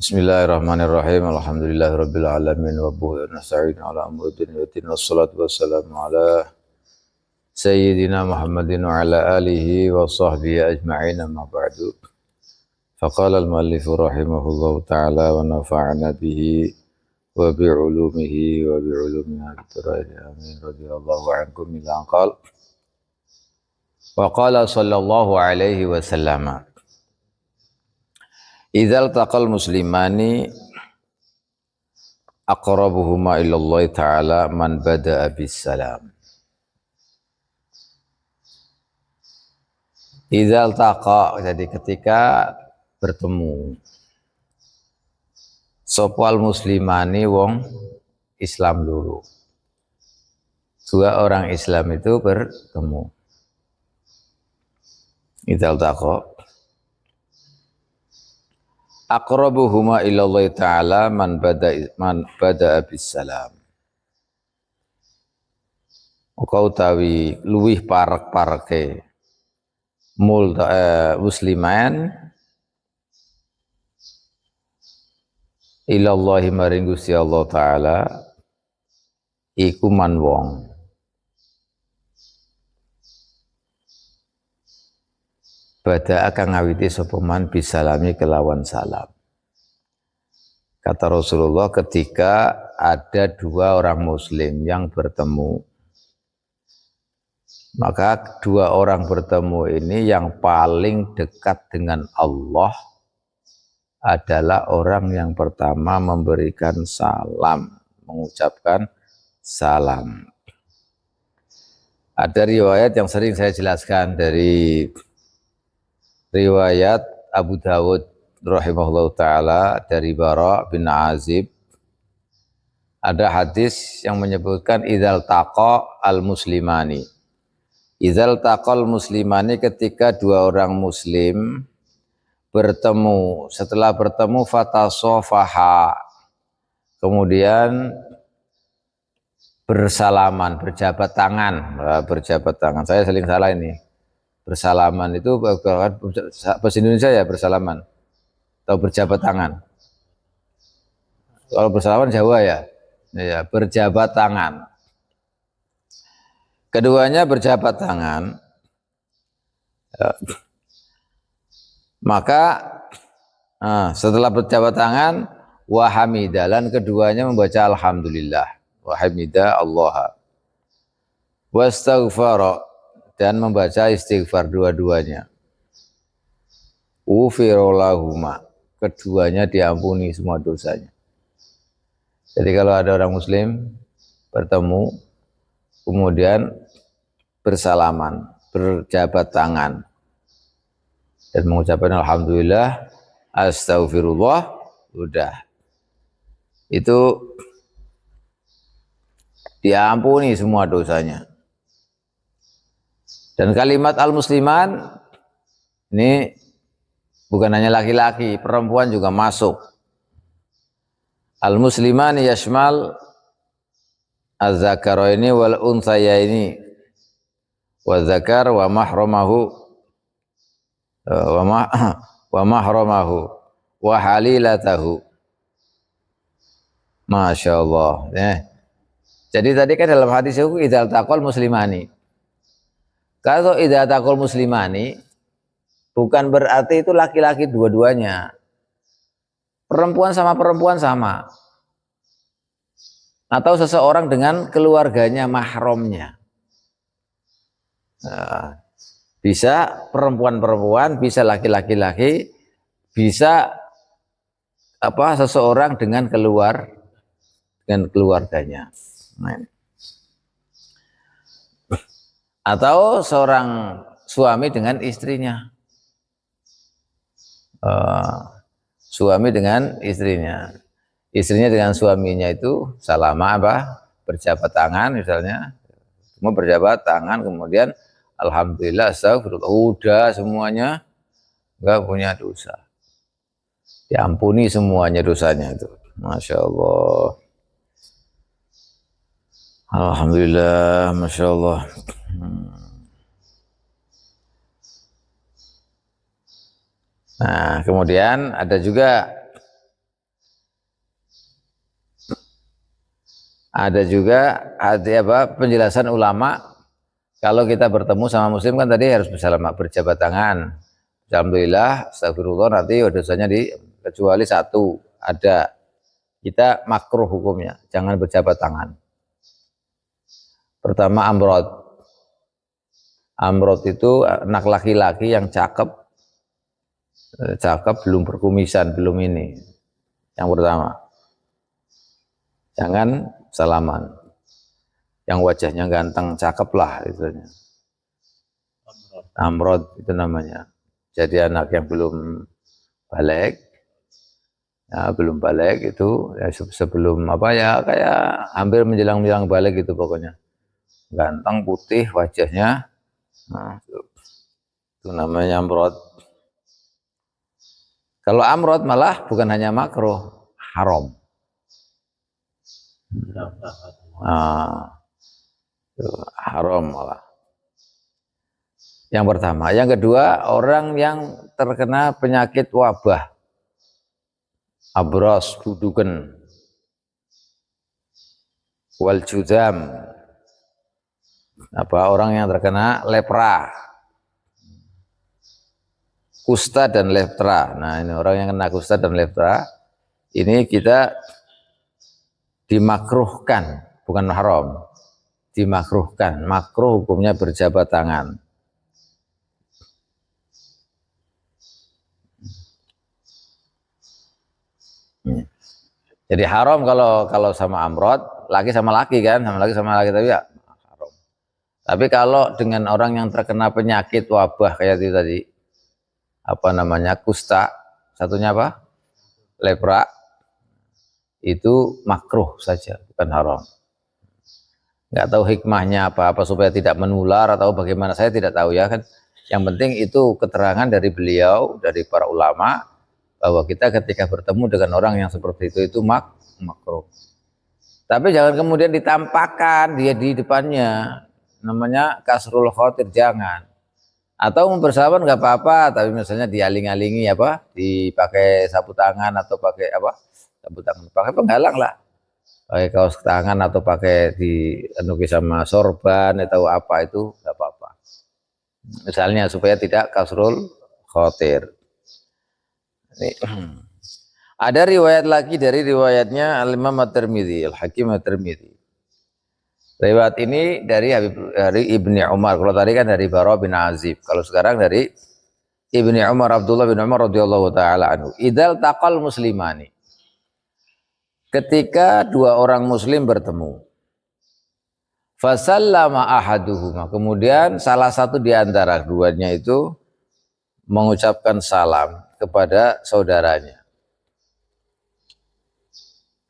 Bismillahirrahmanirrahim. Alhamdulillahirabbil alamin wa bihi nasta'in ala amri dunya wassalatu wassalamu ala sayyidina Muhammadin wa ala alihi wa sahbihi ajma'in amma ba'du. Faqala al-muallif rahimahullahu ta'ala wa nafa'ana bihi wa bi'ulumihi wa bi'ulumiha bitarayhi amin radhiyallahu ankum ila anqal wa qala sallallahu alaihi wasallam idzal taqal muslimani aqrabuhuma ilallahi ta'ala man bada'a bis salam. Idzal taqa, jadi ketika bertemu sopal muslimani wong Islam dulu. Dua orang Islam itu bertemu. Idzal taqa aqrabuhuma ilallahi ta'ala man bada'a bis salam. Kau tawi luwih parek-pareke musliman ilallahi maring Gusti Allah taala iku man wong bada akan ngawiti sapa man bisalami kelawan salam. Kata Rasulullah ketika ada dua orang muslim yang bertemu, maka dua orang bertemu ini yang paling dekat dengan Allah adalah orang yang pertama memberikan salam, mengucapkan salam. Ada riwayat yang sering saya jelaskan dari riwayat Abu Dawud rahimahullah ta'ala dari Bara bin Azib. Ada hadis yang menyebutkan idzal taqa al-muslimani. Idzal taqal muslimani, ketika dua orang muslim bertemu, setelah bertemu fatasofaha, kemudian bersalaman, berjabat tangan. Berjabat tangan, saya sering salah ini. Bersalaman itu bahasa Indonesia ya bersalaman atau berjabat tangan. Kalau bersalaman Jawa ya, ya berjabat tangan. Keduanya berjabat tangan, ya. Maka setelah berjabat tangan wahamidalan, keduanya membaca alhamdulillah, wahamidah Allah, wastaghfara, dan membaca istighfar dua-duanya. Ufirolahuma, keduanya diampuni semua dosanya. Jadi kalau ada orang muslim bertemu kemudian bersalaman, berjabat tangan dan mengucapkan alhamdulillah, astaghfirullah, udah itu diampuni semua dosanya. Dan kalimat al-musliman ini bukan hanya laki-laki, perempuan juga masuk. Al-muslimani yashmal az-zakaraini wal unthayaini wa zakar wa mahramahu wa mahramahu wa halilatahu. Masya Allah. Jadi tadi kan dalam hadis itu idzal taqal muslimani. Kalau idzal taqal muslimani bukan berarti itu laki-laki dua-duanya. Perempuan sama perempuan sama. Atau seseorang dengan keluarganya, mahramnya. Nah, bisa perempuan-perempuan, bisa laki-laki, bisa seseorang dengan keluarganya. Nah, atau seorang suami dengan istrinya. Suami dengan istrinya. Istrinya dengan suaminya itu salama berjabat tangan misalnya. Semua berjabat tangan, kemudian alhamdulillah, astagfirullah, udah semuanya enggak punya dosa. Diampuni semuanya dosanya itu. Masya Allah. Alhamdulillah, Masya Allah. Nah, kemudian ada juga Ada juga penjelasan ulama kalau kita bertemu sama muslim kan tadi harus berjabat tangan. Alhamdulillah, astagfirullah, nanti dosanya kecuali satu ada, kita makruh hukumnya, jangan berjabat tangan. Pertama amrod. Amrod itu anak laki-laki yang cakep belum berkumisan, belum ini. Yang pertama, jangan salaman. Yang wajahnya ganteng, cakep lah istilahnya. Amrod itu namanya. Jadi anak yang belum balik, ya, belum balik itu ya, sebelum kayak hampir menjelang balik gitu pokoknya. Ganteng, putih wajahnya, nah, itu namanya amrod. Kalau amrod malah bukan hanya makruh, haram. Nah, haram malah. Yang pertama, yang kedua, orang yang terkena penyakit wabah, abros, buduken, wal judam, orang yang terkena lepra, kusta dan lepra. Nah, ini orang yang kena kusta dan lepra, ini kita dimakruhkan, bukan haram, dimakruhkan. Makruh hukumnya berjabat tangan. Jadi haram kalau sama amrod, laki sama laki kan, sama laki tapi ya haram. Tapi kalau dengan orang yang terkena penyakit wabah kayak itu tadi, kusta, satunya lepra, itu makruh saja, bukan haram. Nggak tahu hikmahnya apa supaya tidak menular atau bagaimana, saya tidak tahu ya kan. Yang penting itu keterangan dari beliau, dari para ulama, bahwa kita ketika bertemu dengan orang yang seperti itu makruh. Tapi jangan kemudian ditampakkan dia di depannya, namanya kasrul khotir, jangan. Atau mempersahabat nggak apa-apa, tapi misalnya dialing-alingi dipakai sapu tangan atau pakai sapu tangan, pakai penghalang lah, pakai kaos tangan atau pakai sama sorban atau apa, itu nggak apa-apa. Misalnya supaya tidak kasrul khotir. Ada riwayat lagi dari riwayatnya Al-Imam At-Tirmidzi, Al-Hakim At-Tirmidzi. Riwayat ini dari Ibni Umar. Kalau tadi kan dari Bara bin Azib. Kalau sekarang dari Ibni Umar, Abdullah bin Umar radhiyallahu taala anhu. Idzal taqal muslimani. Ketika dua orang muslim bertemu. Fasallama ahaduhuma. Kemudian salah satu di antara keduanya itu mengucapkan salam kepada saudaranya.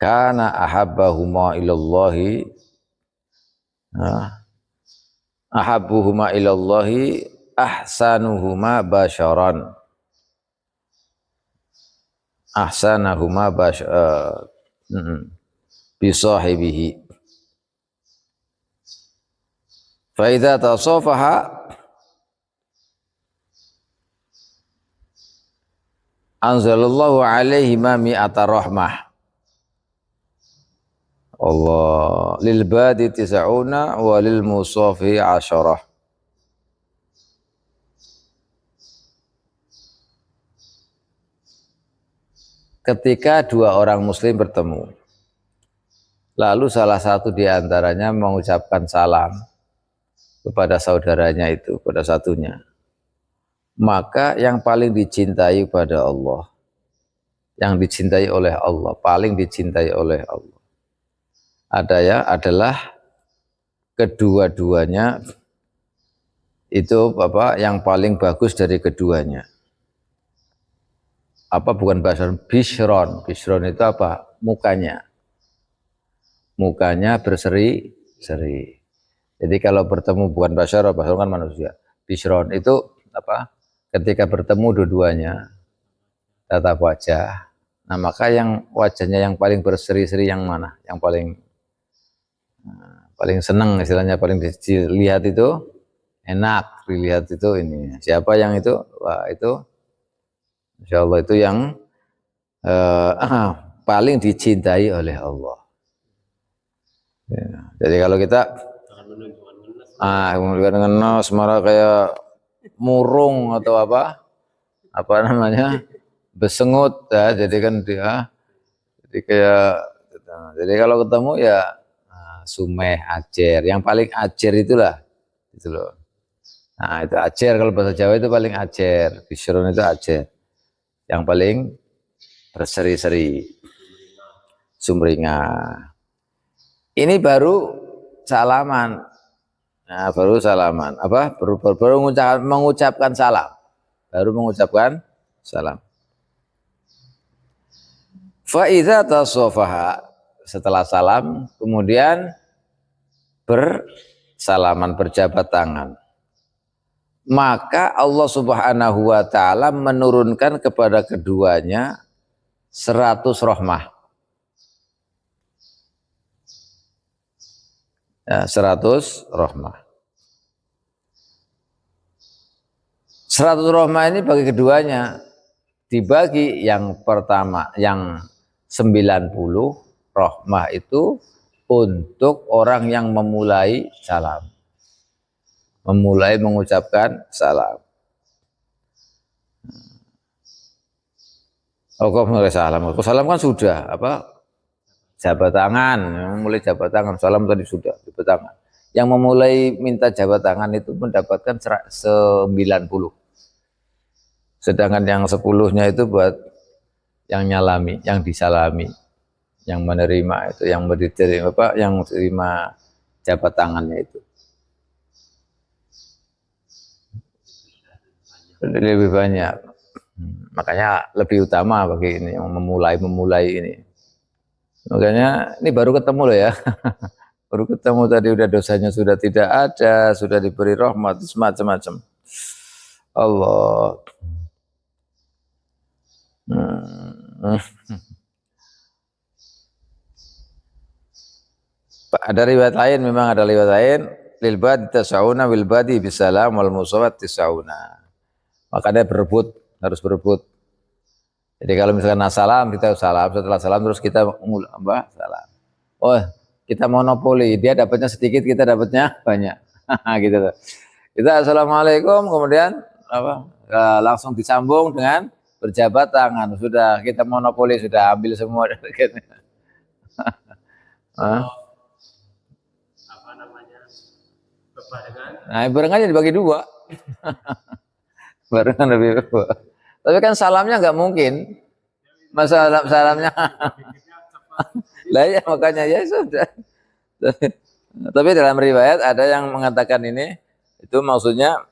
Kana ahabbahuma ilallahi ahabbuhuma ilallahi ahsanuhuma basyaran. Ahsanahuma bisahibihi. Fa idza tasafaha anzalallahu alaihi ma mi'ata rahmah. Allah lil badi tis'una wa lil musafi 'asharah. Ketika dua orang muslim bertemu, lalu salah satu di antaranya mengucapkan salam kepada saudaranya itu, pada satunya, maka yang paling dicintai pada Allah, yang dicintai oleh Allah, paling dicintai oleh Allah adalah kedua-duanya itu yang paling bagus dari keduanya. Bukan bahasa Bishron. Bishron itu mukanya berseri-seri. Jadi kalau bertemu, bukan Bashar kan manusia. Bishron itu ketika bertemu dua-duanya tatap wajah. Nah, maka yang wajahnya yang paling berseri-seri yang mana? Yang paling senang, istilahnya paling dilihat itu enak, dilihat itu ini. Siapa yang itu? Wah, itu insyaallah itu yang paling dicintai oleh Allah. Ya. Jadi kalau kita ngenes malah kayak murung atau apa namanya besengut ya, jadi kan dia jadi kayak jadi kalau ketemu ya sumeh acer, yang paling acer itulah itu loh. Nah itu acer, kalau bahasa Jawa itu paling acer, bisron itu acer, yang paling berseri-seri, sumringah. Ini baru salaman. Nah, baru salaman. Apa? Baru mengucapkan salam. Baru mengucapkan salam. Fa idza tasafaha, setelah salam kemudian bersalaman, berjabat tangan. Maka Allah Subhanahu wa taala menurunkan kepada keduanya 100 rahmah. Ya, 100 rahmah. 100 rahmah ini bagi keduanya, dibagi yang pertama, yang 90 rahmah itu untuk orang yang memulai salam, memulai mengucapkan salam. Oh, kok mulai salam? Salam kan sudah apa? Jabat tangan, memulai jabat tangan. Salam tadi sudah jabat tangan. Yang memulai minta jabat tangan itu mendapatkan 90. Sedangkan yang 10-nya itu buat yang nyalami, yang disalami, yang menerima itu, yang diterima apa, yang terima jabat tangannya itu. Lebih banyak. Makanya lebih utama bagi ini yang memulai ini. Makanya ini baru ketemu loh ya. Baru ketemu tadi udah dosanya sudah tidak ada, sudah diberi rahmat, semacam-macam. Allah. Ada riwayat lain, memang ada riwayat lain, lil badi tasawuna wil badi bisalam wal musawat tisawuna. Makanya berebut, harus berebut. Jadi kalau misalkan salam, kita salam, setelah salam terus kita salam. Oh, kita monopoli, dia dapatnya sedikit, kita dapatnya banyak. Gitu tuh. Kita assalamualaikum, kemudian langsung disambung dengan berjabat tangan. Sudah kita monopoli, sudah ambil semua. Apa namanya? Bebarengan. Nah, barengannya dibagi dua. Barengan lebih dua. Tapi kan salamnya nggak mungkin. Masa salamnya. Lah ya makanya ya sudah. Tapi dalam riwayat ada yang mengatakan ini, itu maksudnya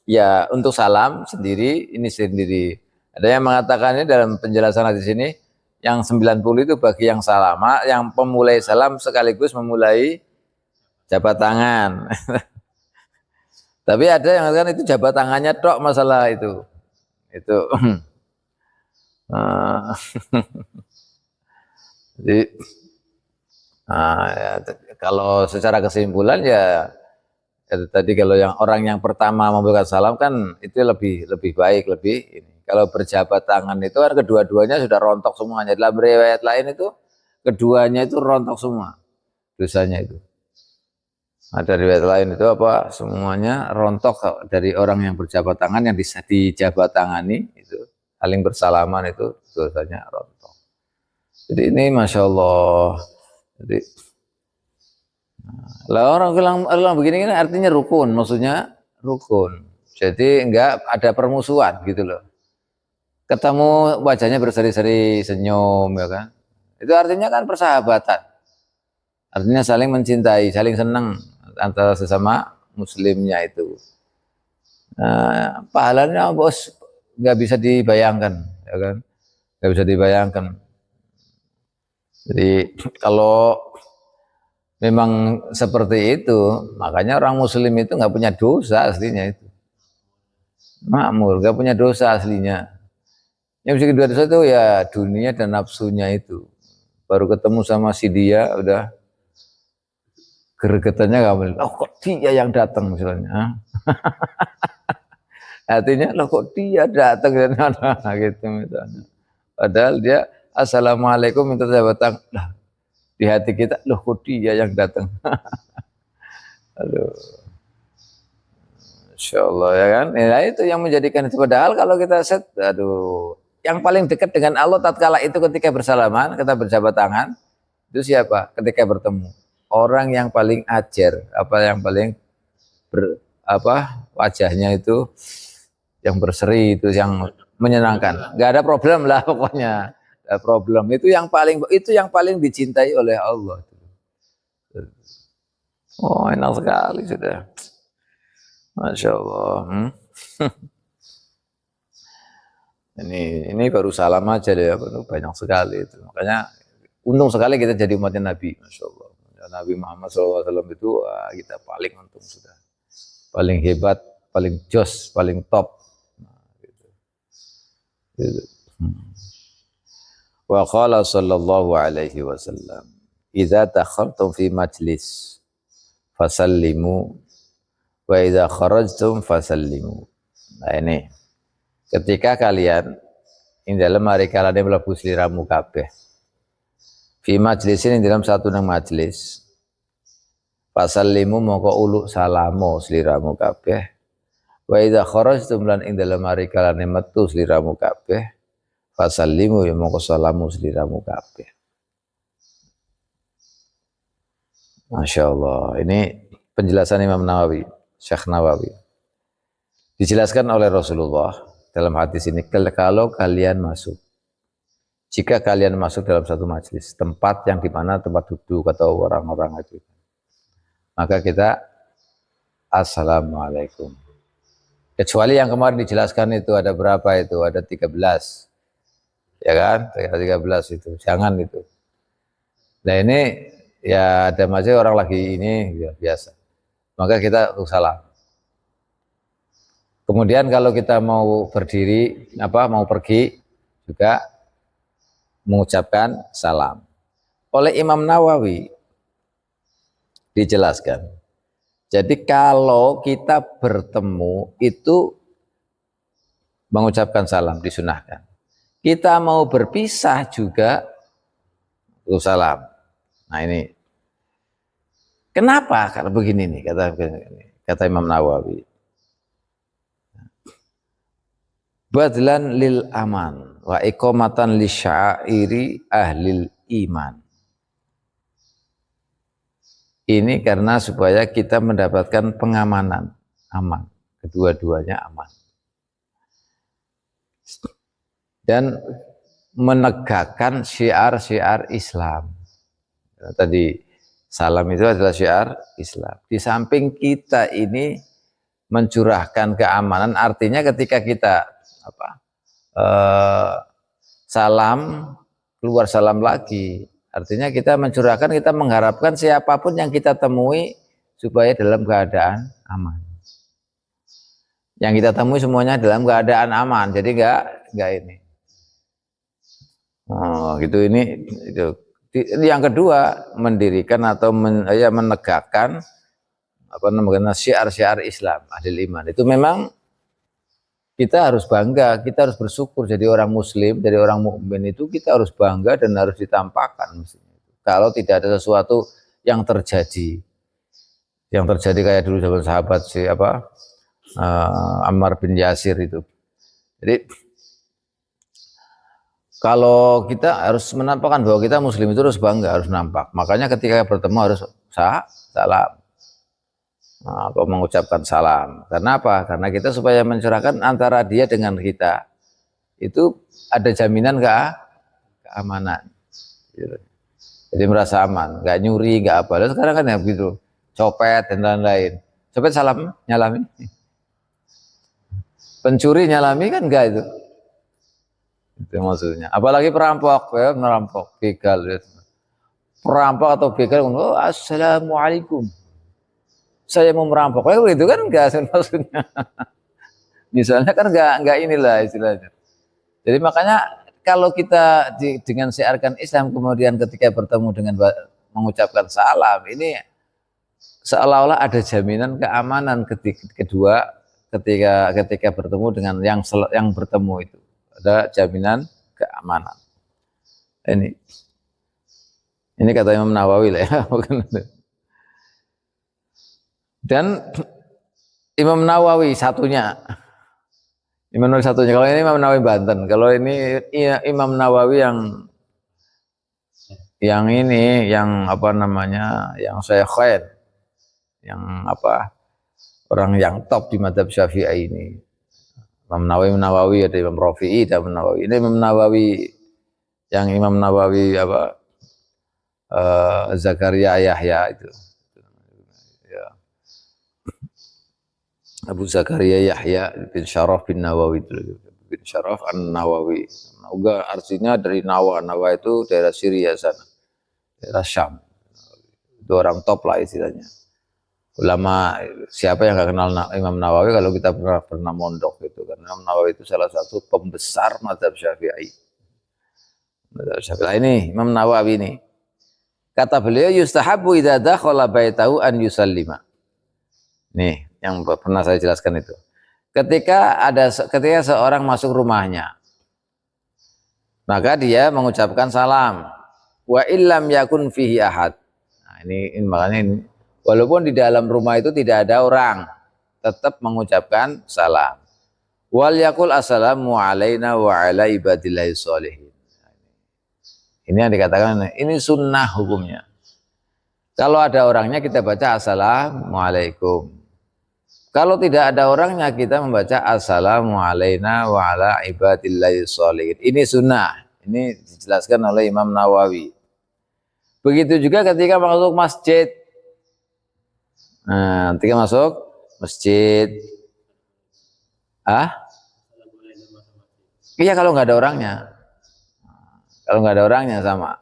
ya untuk salam sendiri, ini sendiri. Ada yang mengatakan ini dalam penjelasan hadis ini, yang 90 itu bagi yang salama, yang pemulai salam sekaligus memulai jabat tangan. Tapi ada yang mengatakan itu jabat tangannya tok masalah itu. Itu. Jadi ya, kalau secara kesimpulan ya tadi kalau yang orang yang pertama memberikan salam kan itu lebih baik, lebih ini. Kalau berjabat tangan itu kan kedua-duanya sudah rontok semuanya. Dalam riwayat lain itu keduanya itu rontok semua dosanya itu. Ada riwayat lain itu apa semuanya rontok dari orang yang berjabat tangan, yang dijabat tangani itu saling bersalaman itu dosanya rontok. Jadi ini masya Allah. Jadi lah orang bilang begini kan artinya rukun, maksudnya rukun. Jadi enggak ada permusuhan gitu loh. Ketemu wajahnya berseri-seri, senyum ya kan. Itu artinya kan persahabatan. Artinya saling mencintai, saling senang antara sesama muslimnya itu. Nah, pahalanya bos nggak bisa dibayangkan, ya kan? Nggak bisa dibayangkan. Jadi kalau memang seperti itu, makanya orang muslim itu nggak punya dosa aslinya itu. Makmur, nggak punya dosa aslinya. Yang bisa kedua dosa itu ya dunia dan nafsunya itu. Baru ketemu sama si dia udah gregetannya nggak boleh. Oh kok dia yang datang misalnya. Artinya loh kok dia datang gitu misalnya. Padahal dia assalamualaikum minta jabat tangan. Di hati kita, loh kok dia yang datang. Aduh. Insya Allah ya kan. Ya, itu yang menjadikan itu. Padahal kalau kita set, aduh, yang paling dekat dengan Allah tatkala itu ketika bersalaman, kita berjabat tangan, itu siapa? Ketika bertemu. Orang yang paling ajar, yang paling wajahnya itu yang berseri, itu yang menyenangkan. Nggak ada problem lah pokoknya. Ada problem itu yang paling dicintai oleh Allah. Oh, enak sekali sudah. Masya Allah. Ini baru salam aja deh, banyak sekali itu. Makanya untung sekali kita jadi umatnya Nabi, Masya Allah. Nabi Muhammad SAW itu kita paling untung sudah, paling hebat, paling jos, paling top. Gitu. Wa qala sallallahu alaihi wasallam, idza takhaltum fi majlis fasallimu wa idza kharajtum fasallimu. Nah ini, ketika kalian ing dalam hari kalian mlebu sliramu kabeh fi majlisin ing dalam satu nang majlis fasallimu moko uluk salamu sliramu kabeh wa idza kharajtum lan ing dalam hari kalian metu sliramu kabeh fasallimu ya moko salamu sliramu kabeh. Masya Allah, ini penjelasan Imam Nawawi, Syekh Nawawi. Dijelaskan oleh Rasulullah dalam hadis ini, kalau kalian masuk, jika kalian masuk dalam satu majelis, tempat yang dimana tempat duduk atau orang-orang itu, maka kita Assalamualaikum. Kecuali yang kemarin dijelaskan itu ada berapa itu, ada 13. Ya kan, 13 itu, jangan itu. Nah ini, ya ada masih orang lagi ini ya, biasa. Maka kita salam. Kemudian kalau kita mau berdiri, mau pergi juga mengucapkan salam. Oleh Imam Nawawi dijelaskan. Jadi kalau kita bertemu itu mengucapkan salam disunahkan. Kita mau berpisah juga salam. Nah ini kenapa? Karena begini nih kata Imam Nawawi. Badlan lil aman wa iqamatan li sya'iri ahlil iman. Ini karena supaya kita mendapatkan pengamanan, aman, kedua-duanya aman. Dan menegakkan syiar-syiar Islam. Tadi salam itu adalah syiar Islam. Di samping kita ini mencurahkan keamanan, artinya ketika kita salam keluar salam lagi, artinya kita mencurahkan, kita mengharapkan siapapun yang kita temui supaya dalam keadaan aman. Yang kita temui semuanya dalam keadaan aman, jadi enggak ini. Oh, gitu ini itu. Yang kedua, mendirikan atau menegakkan syiar-syiar Islam, ahli iman. Itu memang kita harus bangga, kita harus bersyukur jadi orang muslim, jadi orang mukmin itu kita harus bangga dan harus ditampakkan. Kalau tidak ada sesuatu yang terjadi kayak dulu zaman sahabat Ammar bin Yasir itu. Jadi kalau kita harus menampakkan bahwa kita muslim itu harus bangga, harus nampak. Makanya ketika bertemu harus salam. Atau mengucapkan salam. Karena apa? Karena kita supaya mencurahkan antara dia dengan kita itu ada jaminan keamanan. Jadi merasa aman, nggak nyuri, nggak apa. Lalu sekarang kan ya begitu, copet dan lain-lain. Copet salam, nyalami. Pencuri nyalami kan enggak itu. Itu maksudnya. Apalagi perampok, merampok, begal. Perampok atau begal, oh, assalamualaikum. Saya mau merampok, itu kan enggak maksudnya. Misalnya kan enggak inilah istilahnya. Jadi makanya kalau kita dengan syiarkan Islam kemudian ketika bertemu dengan mengucapkan salam, ini seolah-olah ada jaminan keamanan ketika bertemu dengan yang bertemu itu. Ada jaminan keamanan. Ini Ini kata Imam Nawawi lah ya. Dan Imam Nawawi satunya. Imam Nawawi satunya. Kalau ini Imam Nawawi Banten. Kalau ini Imam Nawawi yang ini, yang apa namanya, yang Syaikhain, yang apa, orang yang top di mazhab Syafi'i ini. Imam Nawawi ada Imam Rafi'i dan Imam Nawawi. Ini Imam Nawawi yang Imam Nawawi apa, Zakaria Yahya itu. Ya. Abu Zakaria Yahya bin Syaraf bin Nawawi itu, bin Syaraf An-Nawawi. Nawa artinya dari Nawa. Nawa itu daerah Syria sana, daerah Syam. Itu orang top lah istilahnya. Ulama, siapa yang nggak kenal Imam Nawawi kalau kita pernah mondok gitu, karena Imam Nawawi itu salah satu pembesar mazhab Syafi'i. Mazhab Syafi'i ini Imam Nawawi ini. Kata beliau, yustahabbu idza dakhala baitahu an yusallima. Nih, yang pernah saya jelaskan itu. Ketika seorang masuk rumahnya, maka dia mengucapkan salam. Wa illam yakun fihi ahad. Nah, ini makanya ini, walaupun di dalam rumah itu tidak ada orang, tetap mengucapkan salam. Wal yakul assalamu alaina wa ala ibadillahi sholihin. Ini yang dikatakan, ini sunnah hukumnya. Kalau ada orangnya kita baca assalamualaikum. Kalau tidak ada orangnya kita membaca assalamu alaina wa ala ibadillahi sholihin. Ini sunnah. Ini dijelaskan oleh Imam Nawawi. Begitu juga ketika masuk masjid. Nah, ketika masuk masjid. Iya, kalau nggak ada orangnya. Kalau nggak ada orangnya sama.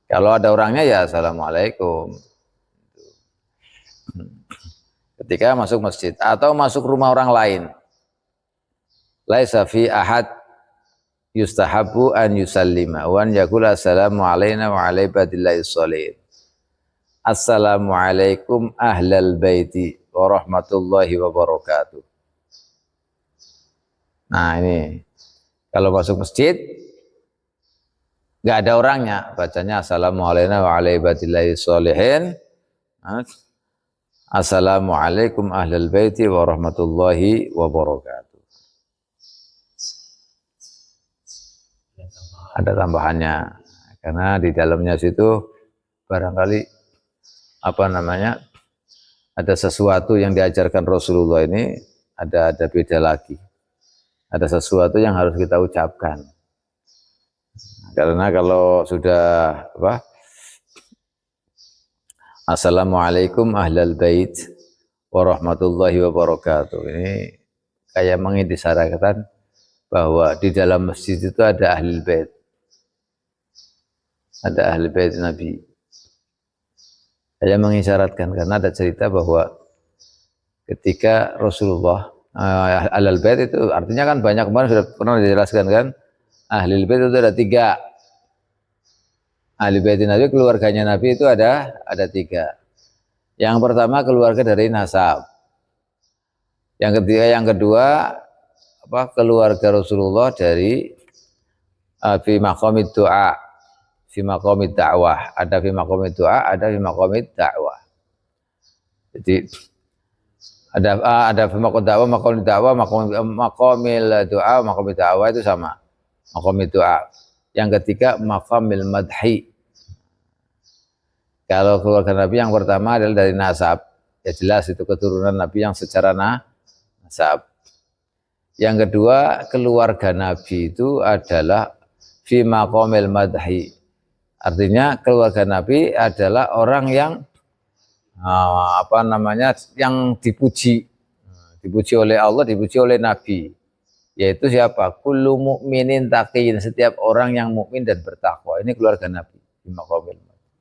Kalau ada orangnya ya assalamualaikum. Ketika masuk masjid atau masuk rumah orang lain. Laisa fi ahad yustahabu an yusallima wa an yaqula assalamu alaina wa ala ibadillahi sholihin. Assalamualaikum ahlal baiti wa rahmatullahi wa barakatuh. Nah, ini kalau masuk masjid nggak ada orangnya, bacanya assalamu alaina wa ala ibadillahi sholihin. Assalamualaikum ahlal baiti wa rahmatullahi wa barakatuh. Ada tambahannya, karena di dalamnya situ barangkali apa namanya, ada sesuatu yang diajarkan Rasulullah ini ada beda lagi. Ada sesuatu yang harus kita ucapkan. Karena kalau sudah apa, assalamualaikum ahlal bait wa rahmatullahi wa barakatuh, ini kayak mengisyaratkan bahwa di dalam masjid itu ada ahli bait, ada ahli bait Nabi. Kayak mengisyaratkan, karena ada cerita bahwa ketika Rasulullah ahlul bait itu artinya kan banyak, kemarin sudah pernah dijelaskan kan, ahli bait itu ada 3. Ahli bait Nabi, keluarganya Nabi itu ada 3. Yang pertama keluarga dari nasab. Yang kedua apa, keluarga Rasulullah dari fi maqamid du'a, fi maqamid da'wah. Ada fi maqamid du'a, ada fi maqamid da'wah. Jadi ada fi maqamid da'wah, maqamid du'a, maqamid da'wah itu sama. Maqamid du'a. Yang ketiga maqamil madhi. Kalau keluarga Nabi yang pertama adalah dari nasab, ya jelas itu keturunan Nabi yang secara nasab. Yang kedua keluarga Nabi itu adalah fi maqamil madhi. Artinya keluarga Nabi adalah orang yang apa namanya, yang dipuji oleh Allah, dipuji oleh Nabi. Yaitu siapa? Kullu mu'minin taqiyyin, setiap orang yang mukmin dan bertakwa. Ini keluarga Nabi fi maqamil madhi.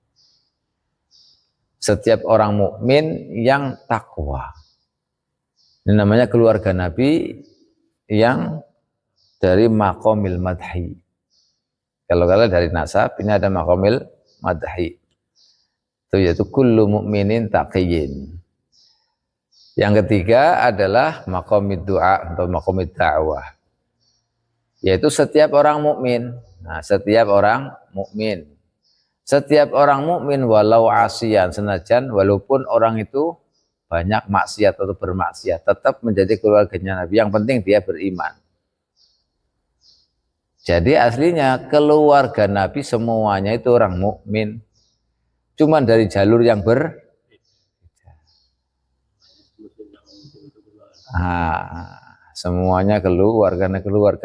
Setiap orang mukmin yang takwa. Ini namanya keluarga Nabi yang dari maqamil madhi. Kalau dari nasab, ini ada maqamil madhi. Itu yaitu kullu mu'minin taqiyyin. Yang ketiga adalah maqamid du'a atau maqamid da'wah. Yaitu setiap orang mukmin. Nah, setiap orang mukmin. Setiap orang mukmin walau asian senajan walaupun orang itu banyak maksiat atau bermaksiat tetap menjadi keluarganya Nabi. Yang penting dia beriman. Jadi aslinya keluarga Nabi semuanya itu orang mukmin. Cuman dari jalur yang semuanya keluarga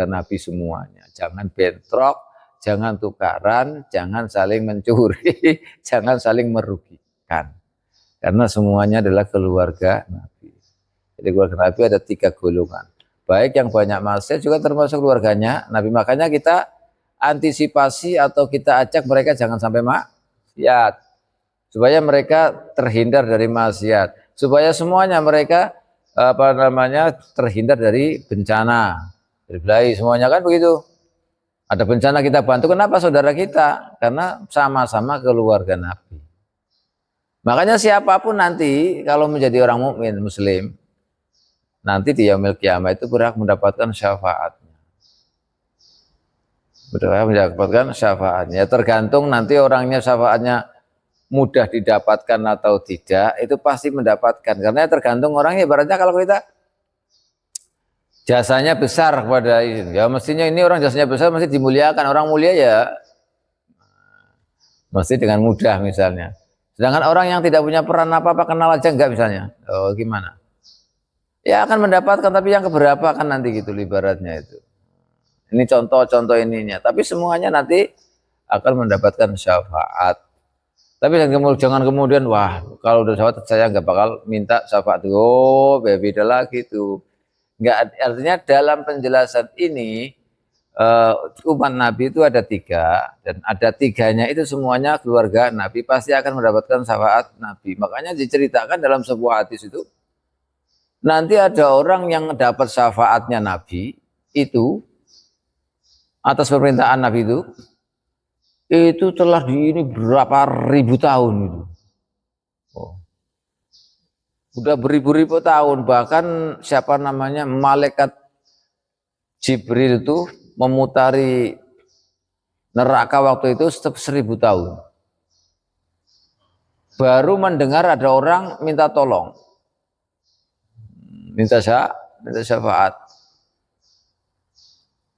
Nabi semuanya. Jangan bentrok, jangan tukaran, jangan saling mencuri, jangan saling merugikan. Karena semuanya adalah keluarga Nabi. Jadi keluarga Nabi ada 3 golongan. Baik yang banyak maksiat juga termasuk keluarganya Nabi. Makanya kita antisipasi atau kita ajak mereka jangan sampai maksiat. Supaya mereka terhindar dari maksiat. Supaya semuanya mereka terhindar dari bencana. Dari semuanya kan begitu. Ada bencana kita bantu, kenapa saudara kita? Karena sama-sama keluarga Nabi. Makanya siapapun nanti kalau menjadi orang mukmin muslim, nanti di yaumil qiyamah itu berhak mendapatkan syafaatnya. Berhak mendapatkan syafaatnya. Tergantung nanti orangnya syafaatnya mudah didapatkan atau tidak, itu pasti mendapatkan. Karena tergantung orangnya. Ibaratnya kalau kita jasanya besar kepada ini, ya mestinya ini orang jasanya besar mesti dimuliakan. Orang mulia ya mesti dengan mudah misalnya. Sedangkan orang yang tidak punya peran apa-apa, kenal aja enggak misalnya, oh gimana? Ya akan mendapatkan, tapi yang keberapa kan nanti gitu ibaratnya itu. Ini contoh-contoh ininya, tapi semuanya nanti akan mendapatkan syafaat. Tapi jangan kemudian, wah kalau udah syafaat saya nggak bakal minta syafaat. Oh beda lagi tuh. Nggak, artinya dalam penjelasan ini umat Nabi itu ada 3 dan ada 3-nya itu semuanya keluarga Nabi pasti akan mendapatkan syafaat Nabi. Makanya diceritakan dalam sebuah hadis itu nanti ada orang yang dapat syafaatnya Nabi itu atas permintaan Nabi itu telah ini berapa ribu tahun itu. Oh. Udah beribu-ribu tahun, bahkan siapa namanya malaikat Jibril itu memutari neraka waktu itu 1000 tahun. Baru mendengar ada orang minta tolong. Minta syafaat.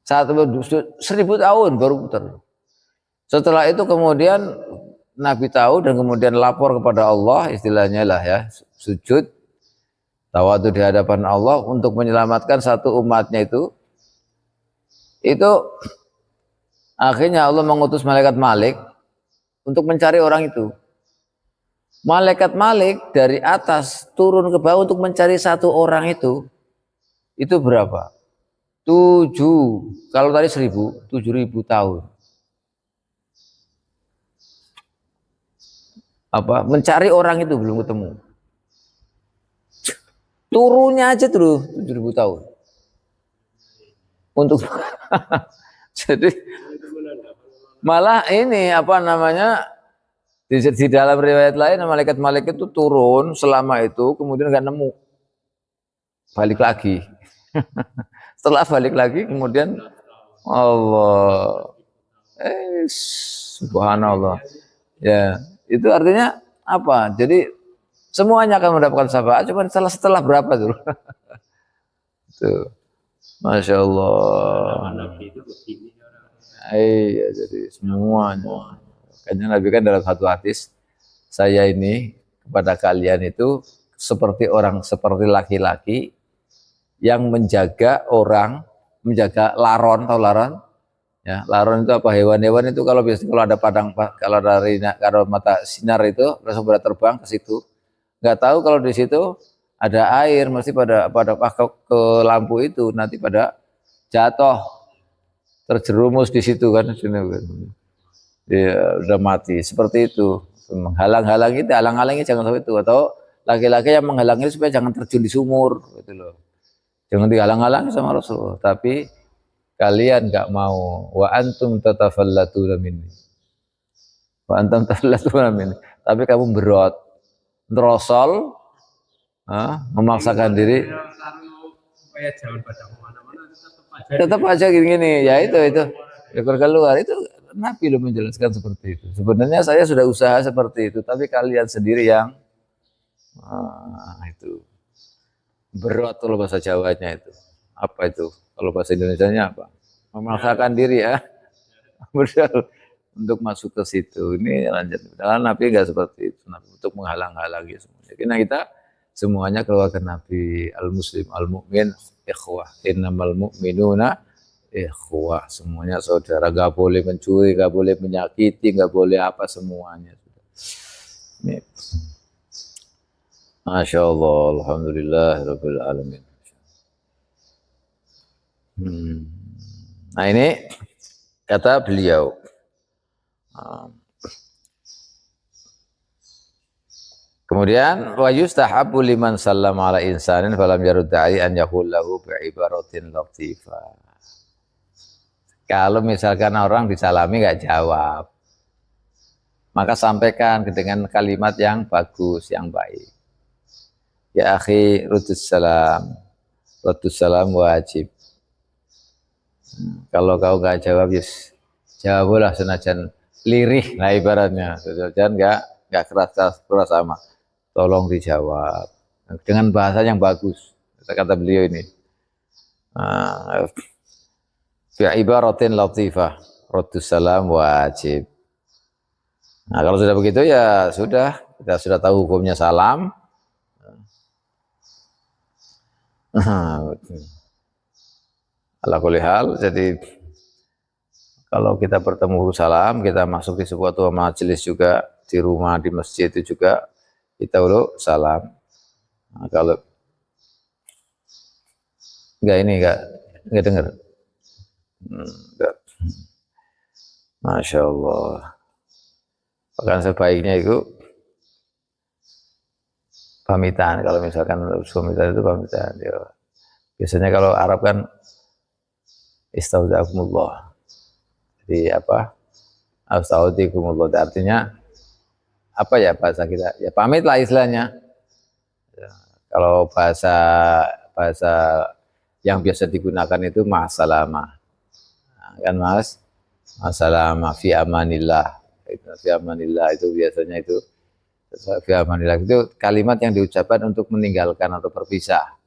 1000 tahun baru putar. Setelah itu kemudian Nabi tahu dan kemudian lapor kepada Allah, istilahnya lah ya, sujud tawadu di hadapan Allah untuk menyelamatkan satu umatnya itu akhirnya Allah mengutus malaikat Malik untuk mencari orang itu. Malaikat Malik dari atas turun ke bawah untuk mencari satu orang itu berapa? 7, kalau tadi 7.000 tahun. Mencari orang itu belum ketemu. Turunnya aja tuh 7.000 tahun. Untuk jadi malah ini di dalam riwayat lain malaikat itu turun selama itu kemudian nggak nemu. Balik lagi. Setelah balik lagi kemudian Allah subhanallah. Ya. Itu artinya apa? Jadi semuanya akan mendapatkan syafaat, cuma setelah berapa dulu? Tuh, masya Allah. Iya, jadi semuanya. Karena Nabi kan dalam satu hadis, saya ini kepada kalian itu seperti laki-laki yang menjaga laron, tahu laron? Ya, laron itu apa? Hewan-hewan itu kalau ada kalau mata sinar itu langsung pada terbang ke situ. Nggak tahu kalau di situ ada air, mesti pada ke lampu itu nanti pada jatuh terjerumus di situ kan. Dia udah mati. Seperti itu. Halang-halangi jangan sampai itu, atau laki-laki yang menghalangi supaya jangan terjun di sumur gitu loh. Jangan dihalang-halangi sama Rasul, tapi kalian nggak mau. Wa antum tatafallatuna minni. Tapi kamu nerosol, memaksakan diri. Tetap aja gini-gini. Ya itu. Keluar itu Nabi loh menjelaskan seperti itu. Sebenarnya saya sudah usaha seperti itu, tapi kalian sendiri yang itu berat kalau bahasa Jawanya itu. Apa itu? Kalau bahasa Indonesianya apa? Memaksakan diri ya. Betul. Untuk masuk ke situ. Ini lanjut. Padahal Nabi enggak seperti itu. Nabi untuk menghalang-halangi semuanya. Jadi kita semuanya keluarga Nabi, al-muslim, al-mu'min, ikhwah. Innamal mu'minuna ikhwah. Semuanya saudara. Enggak boleh mencuri, enggak boleh menyakiti, enggak boleh apa semuanya. Ini. Masya Allah, alhamdulillah, rabbil alamin. Nah ini kata beliau. Kemudian wa yustahabbu liman sallama ala insanin falam yarud da'i an yaqul lahu bi ibaratin latifah. Kalau misalkan orang disalami enggak jawab, maka sampaikan dengan kalimat yang bagus, yang baik. Ya akhi, rudus salam wajib. Kalau kau enggak jawab, yes, jawablah senajan lirih, nah ibaratnya, senajan enggak keras sama. Tolong dijawab dengan bahasa yang bagus. Kata beliau ini. Fi ibaratin latifah, rudus salam wajib. Nah, kalau sudah begitu ya sudah, kita sudah tahu hukumnya salam. Ala kulli hal, jadi kalau kita bertemu salam, kita masuk di sebuah majelis juga, di rumah, di masjid itu juga kita dulu salam. Nah, kalau enggak dengar. Masya Allah. Bahkan sebaiknya itu pamitan. Kalau misalkan pamitan itu pamitan. Ya. Biasanya kalau Arab kan istaudakumullah. Jadi apa? Astaudikumullah. Artinya apa ya bahasa kita? Ya pamit lah istilahnya. Ya, kalau bahasa yang biasa digunakan itu ma'asalamah. Nah, kan Mas? Ma'asalamah fi amanillah. Fi amanillah itu biasanya itu fi amanillah itu kalimat yang diucapkan untuk meninggalkan atau berpisah.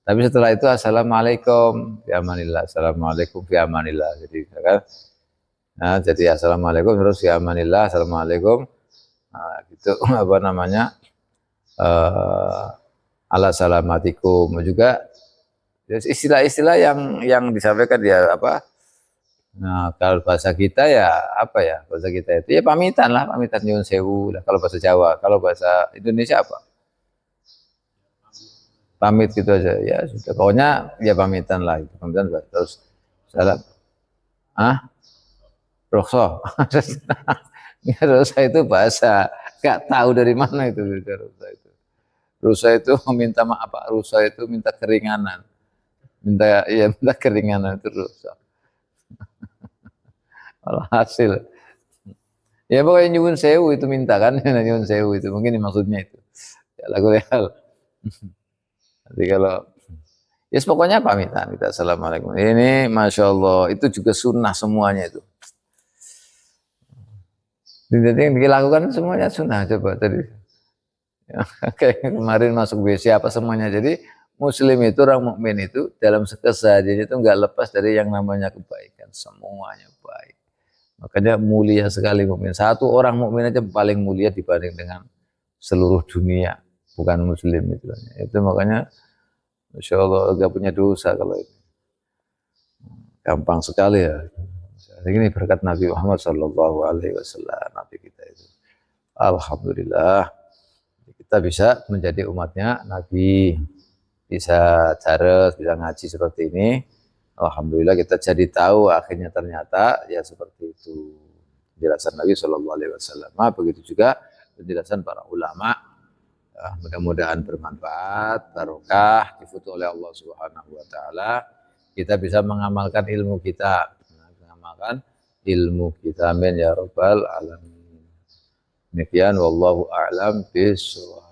Tapi setelah itu assalamualaikum fi amanillah, assalamualaikum fi amanillah. Jadi kan, nah, jadi assalamualaikum terus fi amanillah, assalamualaikum. Nah, gitu apa namanya? Ala salamatikum juga istilah-istilah yang disampaikan dia apa? Nah, kalau bahasa kita ya apa ya? Bahasa kita itu ya pamitan lah, pamitan nyuwun sewu lah kalau bahasa Jawa. Kalau bahasa Indonesia apa? Pamit gitu aja. Ya sudah. Pokoknya ya pamitan lah, itu pamitan terus salam. Rokso. Rusa itu bahasa enggak tahu dari mana itu rusa itu. Rusa itu minta maaf, Pak. Rusa itu minta keringanan. Minta keringanan itu rusa. Alhasil ya pokoknya nyuwun sewu itu minta kan, nyuwun sewu itu mungkin maksudnya itu ya lagu real. Jadi kalau ya pokoknya pamitan kita assalamualaikum ini masya Allah itu juga sunnah semuanya itu. Jadi yang dilakukan semuanya sunnah coba tadi. Ya, kayak kemarin masuk WC apa semuanya. Jadi Muslim itu orang mukmin itu dalam keseharian itu enggak lepas dari yang namanya kebaikan, semuanya baik. Makanya mulia sekali mukmin. Satu orang mukmin aja paling mulia dibanding dengan seluruh dunia, bukan Muslim itu. Itu makanya, masya Allah enggak punya dosa kalau itu. Gampang sekali ya. Ini berkat Nabi Muhammad Sallallahu Alaihi Wasallam, Nabi kita itu. Alhamdulillah kita bisa menjadi umatnya Nabi, bisa daras, bisa ngaji seperti ini. Alhamdulillah kita jadi tahu akhirnya ternyata ya seperti itu penjelasan Nabi Shallallahu Alaihi Wasallam. Begitu juga penjelasan para ulama. Ya, mudah-mudahan bermanfaat, barokah, difutuh oleh Allah Subhanahu Wa Taala. Kita bisa mengamalkan ilmu kita, amin ya rabbal alamin. Demikian wallahu a'lam bishawab.